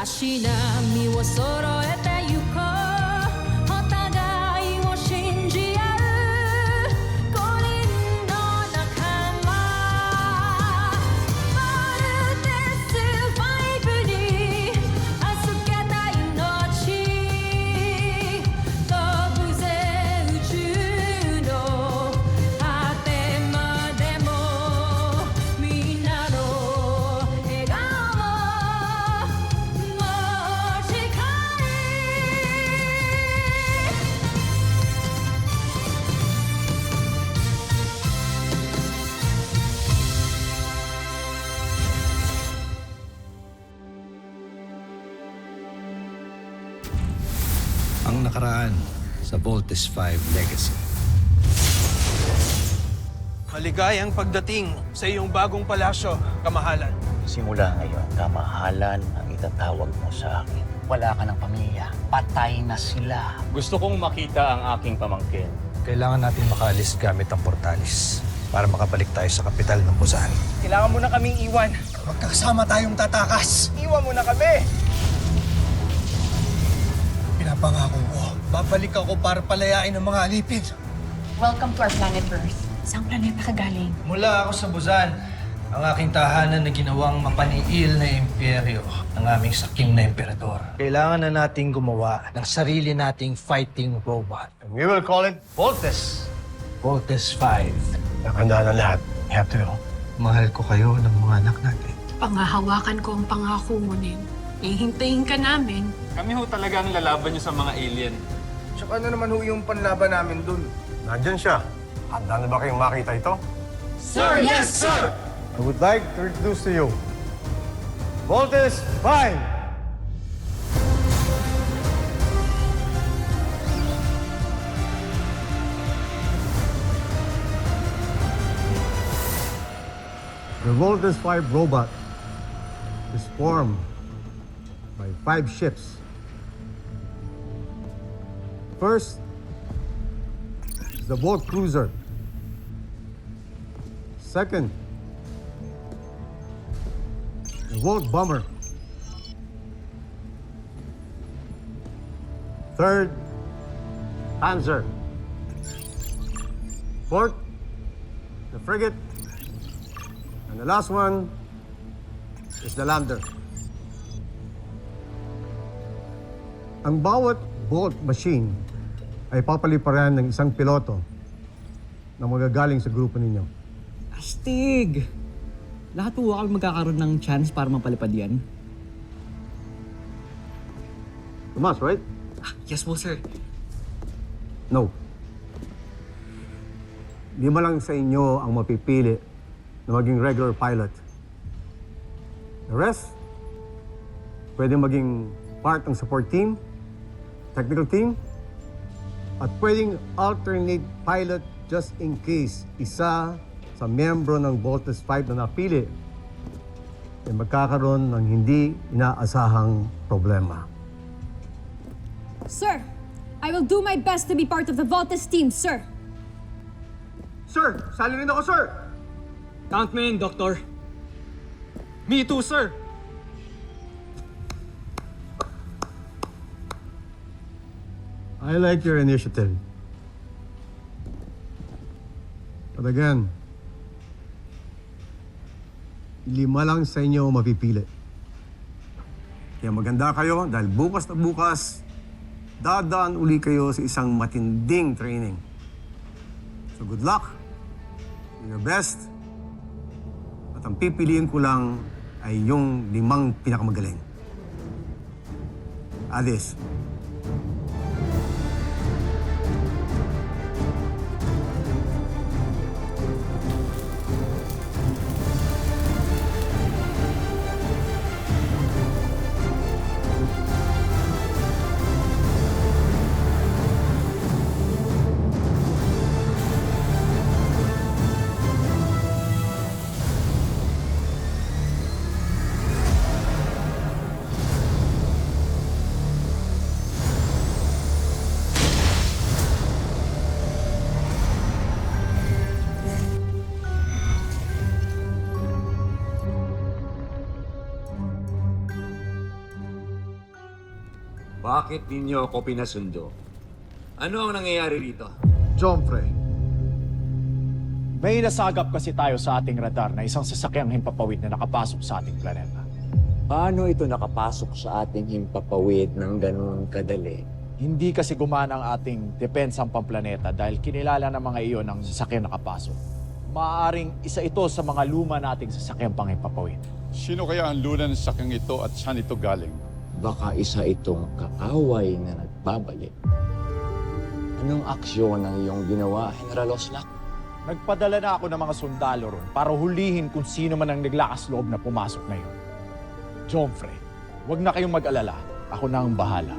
足並みを揃えてゆこうお互いを信じ合う五人の仲間ボルテス5に預けた命飛ぶぜ宇宙の果てまでもみんなの笑顔持ち帰Ang nakaraan sa Voltes 5 Legacy. Maligayang pagdating sa iyong bagong palasyo, kamahalan. Simula ngayon, kamahalan ang itatawag mo sa akin. Wala ka ng pamilya. Patay na sila. Gusto kong makita ang aking pamangkin. Kailangan natin makaalis gamit ang portalis para makabalik tayo sa kapital ng Busan. Kailangan mo na kaming iwan. Magkakasama tayong tatakas. Iwan mo na kami! Pinapangako ko, babalik ako para palayain ang mga alipin. Welcome to our planet Earth. Saan planeta ka galing? Mula ako sa Busan, ang aking tahanan na ginawang mapaniil na imperyo ng aming sakim na emperador. Kailangan na nating gumawa ng sarili nating fighting robot. And we will call it Voltes. Voltes 5. Nakanda na lahat. You have to go. Mahal ko kayo ng mga anak natin. Pangahawakan ko ang pangako mo, Nen. Ihintayin ka namin. Kami ho talaga ang lalaban niyo sa mga alien. Tsaka ano naman ho yung panlaban namin dun? Nandyan siya. Handa na ba kayong makita ito? Sir, yes, sir! I would like to introduce to you Voltes 5. The Voltes 5 robot is formed by 5 ships. First is the Volt Cruiser. Second, the Volt Bomber. Third, Panzer. Fourth, the Frigate. And the last one is the Lander. Ang bawat Volt machine ay papaliparan ng isang piloto na magagaling sa grupo ninyo. Astig! Lahat po kami magkakaroon ng chance para mapalipad yan. Tomas, right? Yes po, sir. No. 5 lang sa inyo ang mapipili na maging regular pilot. The rest, pwede maging part ng support team, technical team, at pwedeng alternate pilot just in case isa sa miyembro ng Voltes 5 na napili ay magkakaroon ng hindi inaasahang problema. Sir, I will do my best to be part of the Voltes team, sir. Sir, sali rin ako, sir! Count me in, Doctor. Me too, sir! I like your initiative. But again, 5 lang sa inyo mapipili. Kaya maganda kayo dahil bukas na bukas, dadaan uli kayo sa isang matinding training. So good luck, do your best, at ang pipiliin ko lang ay yung 5 pinakamagaling. Adis. Bakit ninyo ako pinasundo? Ano ang nangyayari rito? Jomfre, May nasagap kasi tayo sa ating radar na isang sasakyang himpapawid na nakapasok sa ating planeta. Paano ito nakapasok sa ating himpapawid ng ganun kadali? Hindi kasi gumana ang ating depensang pamplaneta dahil kinilala ng mga iyon ang sasakyang nakapasok. Maaaring isa ito sa mga luma nating sasakyang panghimpapawid. sino kaya ang luna ng sakyang ito at saan ito galing? Baka isa itong kaaway na nagbabalik. Anong aksyon ang iyong ginawa, General Oslak? Nagpadala na ako ng mga sundalo ron para hulihin kung sino man ang naglakas loob na pumasok na yun. Jomfre, huwag na kayong mag-alala. Ako na ang bahala.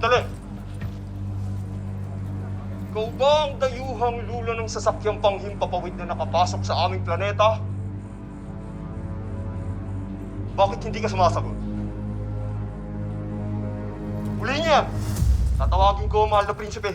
Sandali! Ikaw ba ang dayuhang lula ng sasakyang panghimpapawid na nakapasok sa aming planeta? Bakit hindi ka sumasagot? Huli niya! Tatawagin ko ang mahal na prinsipe.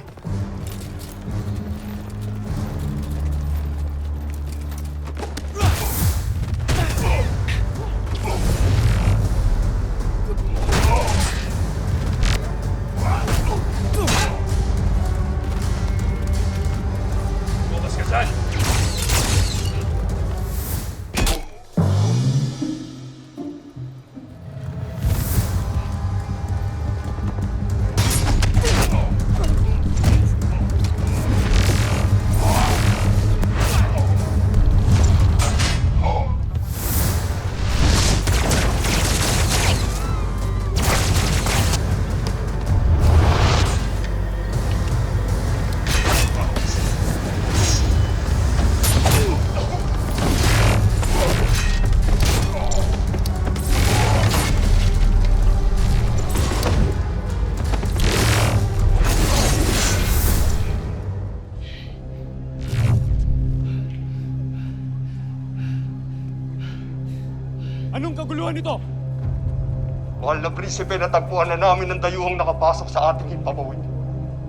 Anong kaguluhan nito? Mahal na prinsipe, natagpuan na namin ang dayuhang nakapasok sa ating himpapawid.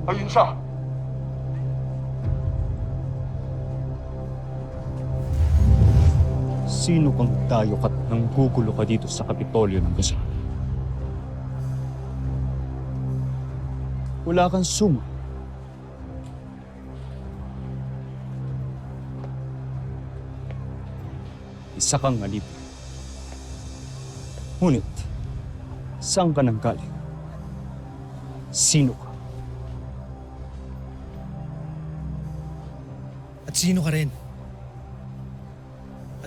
Ayun siya! Sino kang tayok at nanggugulo ka dito sa Kapitolyo ng Gasa? Wala kang suma. Isa kang alip. Ngunit, saan ka nang galing? Sino ka? At sino ka rin?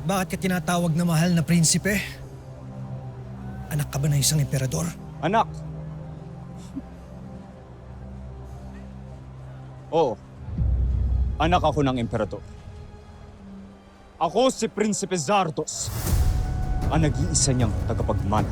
At bakit ka tinatawag na mahal na prinsipe? Anak ka ba ng isang emperador? Anak! Oo. Anak ako ng emperador. Ako si Prinsipe Zardos, ang nag-iisa niyang tagapagmana.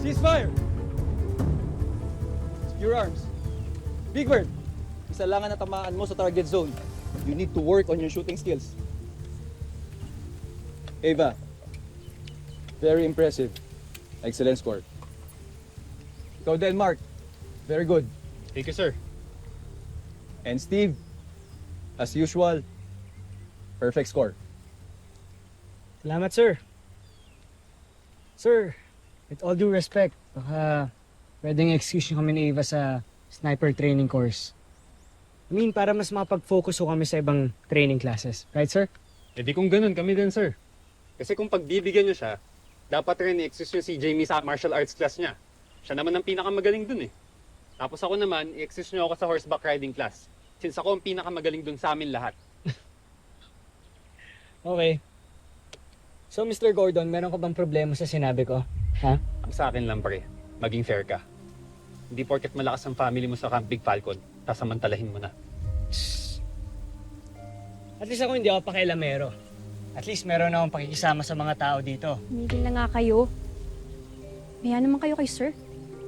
Ceasefire! Secure arms. Big Bird, isa lang ang natamaan mo sa target zone. You need to work on your shooting skills. Ava, very impressive. Excellent score. Ikaw din, Mark. Very good. Thank you, sir. And Steve, as usual, perfect score. Salamat, sir. Sir, with all due respect, baka pwedeng excuse nyo kami ni Ava sa sniper training course. I mean, para mas mapag-focus ko kami sa ibang training classes. Right, sir? E di kung ganun, kami din, sir. Kasi kung pagbibigyan niyo siya, dapat rin i-excuse niyo si Jamie sa martial arts class niya. Siya naman ang pinakamagaling dun eh. Tapos ako naman, i-excuse niyo ako sa horseback riding class. Since ako ang pinakamagaling dun sa amin lahat. Okay. So, Mr. Gordon, meron ka bang problema sa sinabi ko? Ha? Ang sa akin lang, pre, maging fair ka. Hindi porket malakas ang family mo sa Camp Big Falcon, sasamantalahin mo na. At least ako hindi ako pakialamero. At least meron akong pakikisama sa mga tao dito. Tumigil na nga kayo. Maya naman kayo kay sir.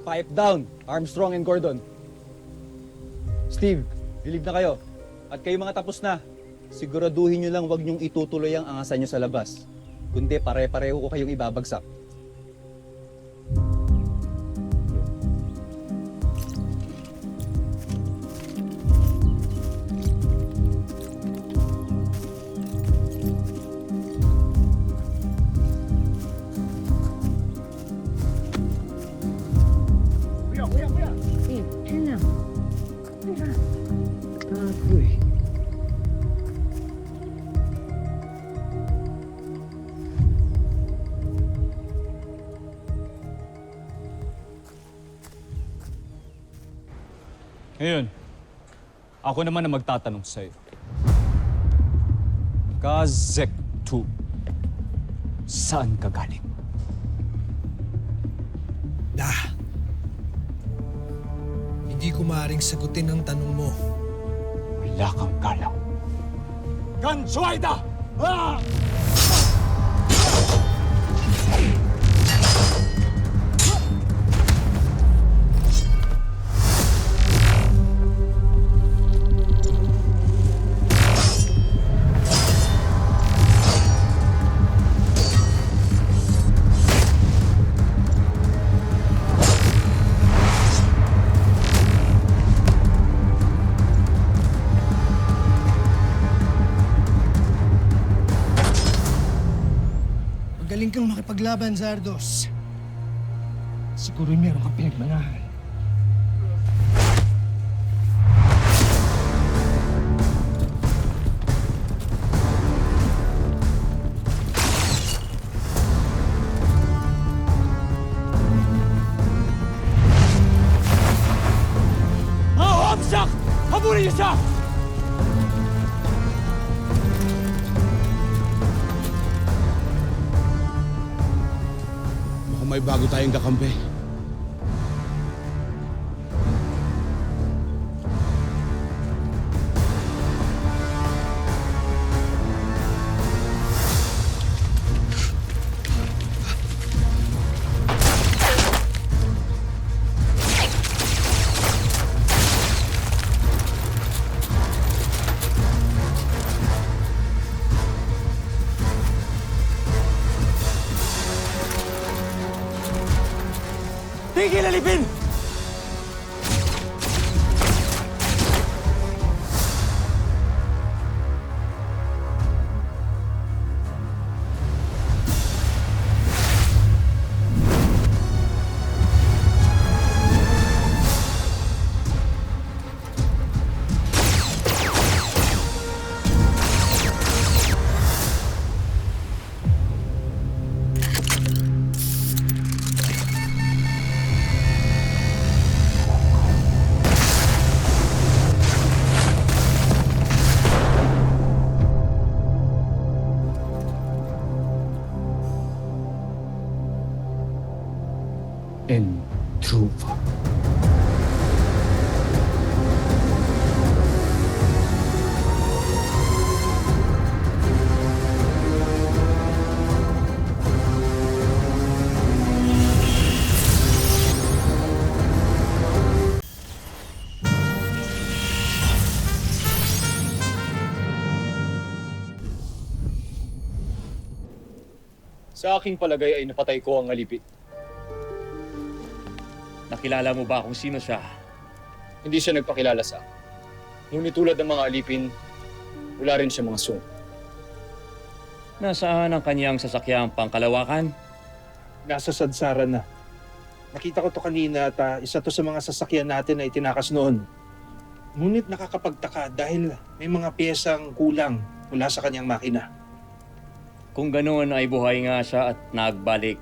Pipe down, Armstrong and Gordon. Steve, relieve na kayo. At kayo mga tapos na. Siguraduhin nyo lang wag nyong itutuloy ang angasan nyo sa labas. Kundi pare-pareho ko kayong ibabagsak. Ngayon, ako naman ang magtatanong sa'yo. Kazek 2, saan ka galing? Hindi ko maaaring sagutin ang tanong mo. Wala kang galang. Gansuaida! Ah! Magaling kang makipaglaban, Zardos. Siguro meron kang pinagmanahan. Hamsak! Habulin niyo siya! May bago tayong kakampi. Tigil alipin! And Truva. Sa aking palagay ay napatay ko ang alipin. Nakilala mo ba kung sino siya? Hindi siya nagpakilala sa akin. Ngunit tulad ng mga alipin, wala rin siya mga sung. Nasaan ang kanyang sasakyang pangkalawakan? Nasa sadsaran na. Nakita ko to kanina at isa to sa mga sasakyan natin na itinakas noon. Ngunit nakakapagtaka dahil may mga piyesang kulang mula sa kanyang makina. Kung ganoon ay buhay nga siya at nagbalik.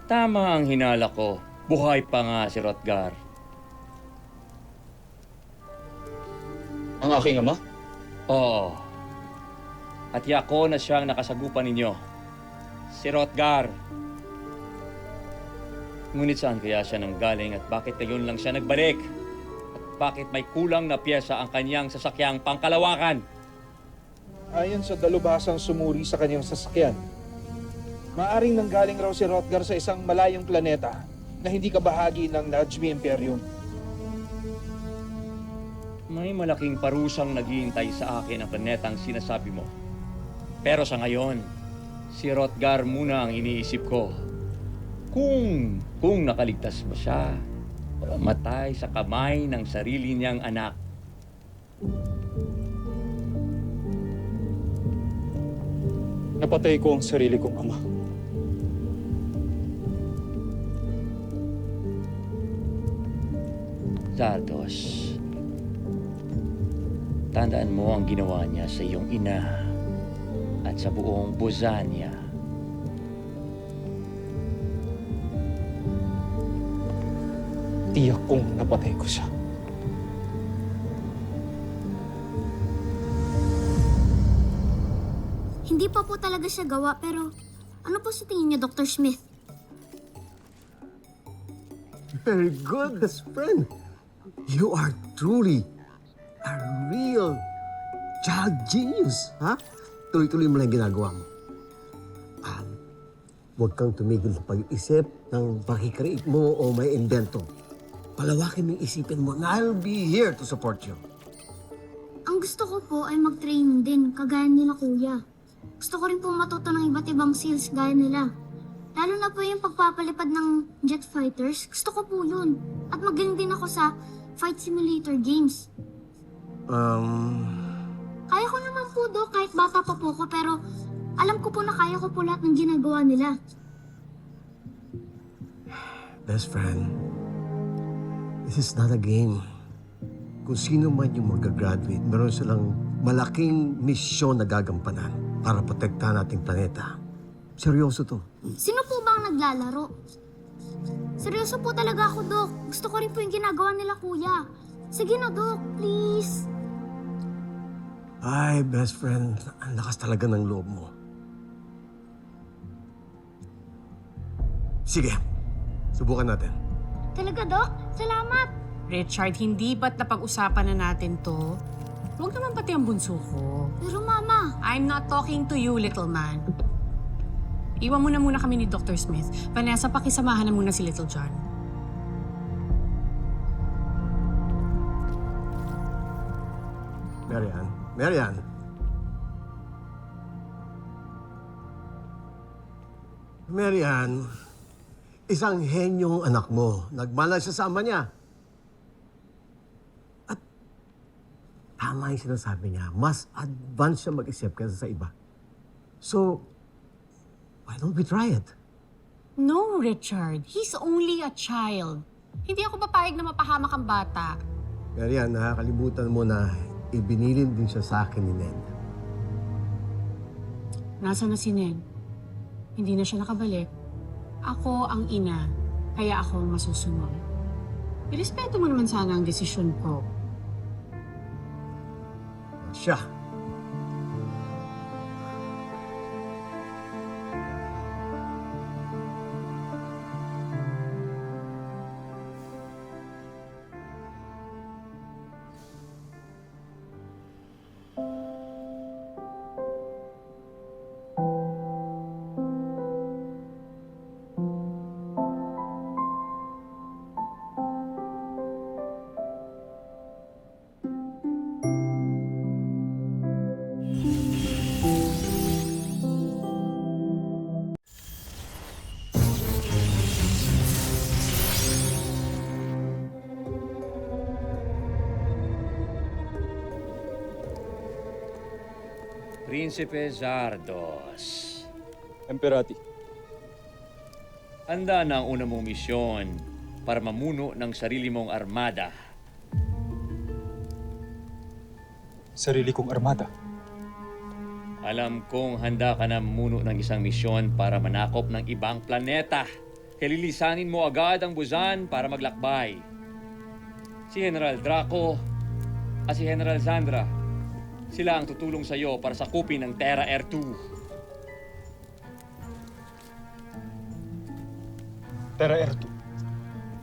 Tama ang hinala ko. Buhay pa nga si Rotgar. Ang aking ama? Oo. At yako na siyang nakasagupan ninyo. Si Rotgar. Ngunit saan kaya siya nanggaling at bakit ngayon lang siya nagbalik? At bakit may kulang na piyesa ang kanyang sasakyang pangkalawakan? Ayon sa dalubhasang sumuri sa kanyang sasakyan, maaring nanggaling raw si Rotgar sa isang malayong planeta na hindi kabahagi ng Najmi Imperium. May malaking parusang naghihintay sa akin ang planetang sinasabi mo. Pero sa ngayon, si Rotgar muna ang iniisip ko. Kung nakaligtas ba siya o matay sa kamay ng sarili niyang anak. Napatay ko ang sarili kong ama. Zardos, tandaan mo ang ginawa niya sa iyong ina at sa buong Bozania. Tiyak kong napatay ko siya. Hindi pa po talaga siya gawa, pero ano po sa tingin niyo, Dr. Smith? Very good, best friend. You are truly a real child genius, ha? Tuloy-tuloy mo lang ginagawa mo. Huwag kang tumigil sa pag-isip ng pakikreate mo o may invento. Palawakin mo yung isipin mo na I'll be here to support you. Ang gusto ko po ay mag-training din, kagaya nila kuya. Gusto ko rin po matuto ng iba't ibang skills gaya nila. Lalo na po yung pagpapalipad ng jet fighters, gusto ko po yun. At magaling din ako sa fight simulator games. Kaya ko naman po, Dok, kahit bata pa po ko, pero alam ko po na kaya ko po lahat ng ginagawa nila. Best friend, this is not a game. Kung sino man yung mag-graduate, meron silang malaking misyon na gagampanan para protektahan ating planeta. Seryoso to. Sino po ba ang naglalaro? Seryoso po talaga ako, Dok. Gusto ko rin po yung ginagawa nila, kuya. Sige na, Dok, please. Ay, best friend, ang lakas talaga ng loob mo. Sige, subukan natin. Talaga, Dok? Salamat. Richard, hindi ba't napag-usapan na natin to? Huwag naman pati ang bunso ko. Pero, Mama. I'm not talking to you, little man. Iwan mo na muna kami ni Dr. Smith. Vanessa, pakisamahan na muna si Little John. Marian, Marian. Marian, Isang henyong anak mo. Nagmala siya sa ama niya. At tama yung sinasabi niya. Mas advance siya mag-isip kaysa sa iba. So, why don't we try it? No, Richard. He's only a child. Hindi ako papayag na mapahamak ang bata. Pero yan, nakakalimutan mo na ibinilin din siya sa akin ni Ned. Nasa na si Ned? Hindi na siya nakabalik. Ako ang ina, kaya ako ang masusunod. Irespeto mo naman sana ang desisyon ko. Siya. Prinsipe Zardos. Emperati. Handa na ang una mong misyon para mamuno ng sarili mong armada. Sarili kong armada. Alam kong handa ka na mamuno ng isang misyon para manakop ng ibang planeta. Kalilisanin mo agad ang Busan para maglakbay. Si General Draco at si General Zandra, sila ang tutulong sa iyo para sakupin ang Terra Air 2. Terra Air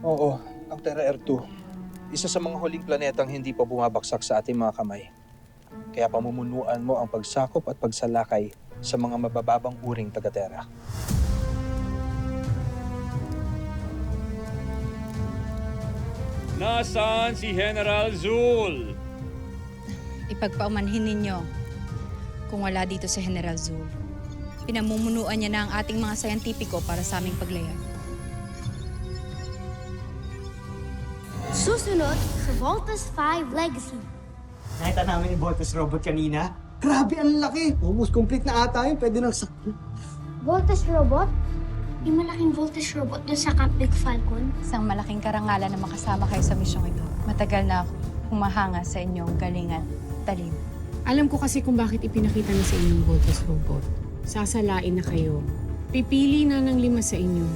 2. Oo, ang Terra Air 2. Isa sa mga huling planetang hindi pa bumabaksak sa ating mga kamay. Kaya pamumunuan mo ang pagsakop at pagsalakay sa mga mabababang uring taga-Terra. Nasaan si General Zul? Ipagpaumanhin ninyo kung wala dito si General Zul. Pinamumunuan niya na ang ating mga sayantipiko para sa aming paglayag. Susunod sa Voltus 5 Legacy. Nakita namin yung Voltus robot kanina. Grabe, ang laki! Almost complete na ata yun. Pwede nang sakto. Voltus robot? Yung malaking Voltus robot dun sa Camp Big Falcon? Isang malaking karangalan na makasama kayo sa misyong ito. Matagal na ako humahanga sa inyong galingan, talin. Alam ko kasi kung bakit ipinakita na sa inyong Voltus robot. Sasalain na kayo. Pipili na ng 5 sa inyo.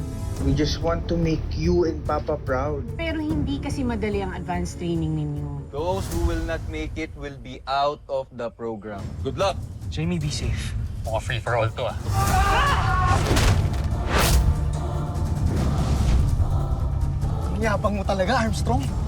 We just want to make you and Papa proud. Pero hindi kasi madali ang advanced training ninyo. Those who will not make it will be out of the program. Good luck! Jamie, be safe. Mukhang free for all to ah. Ang yabang mo talaga, Armstrong.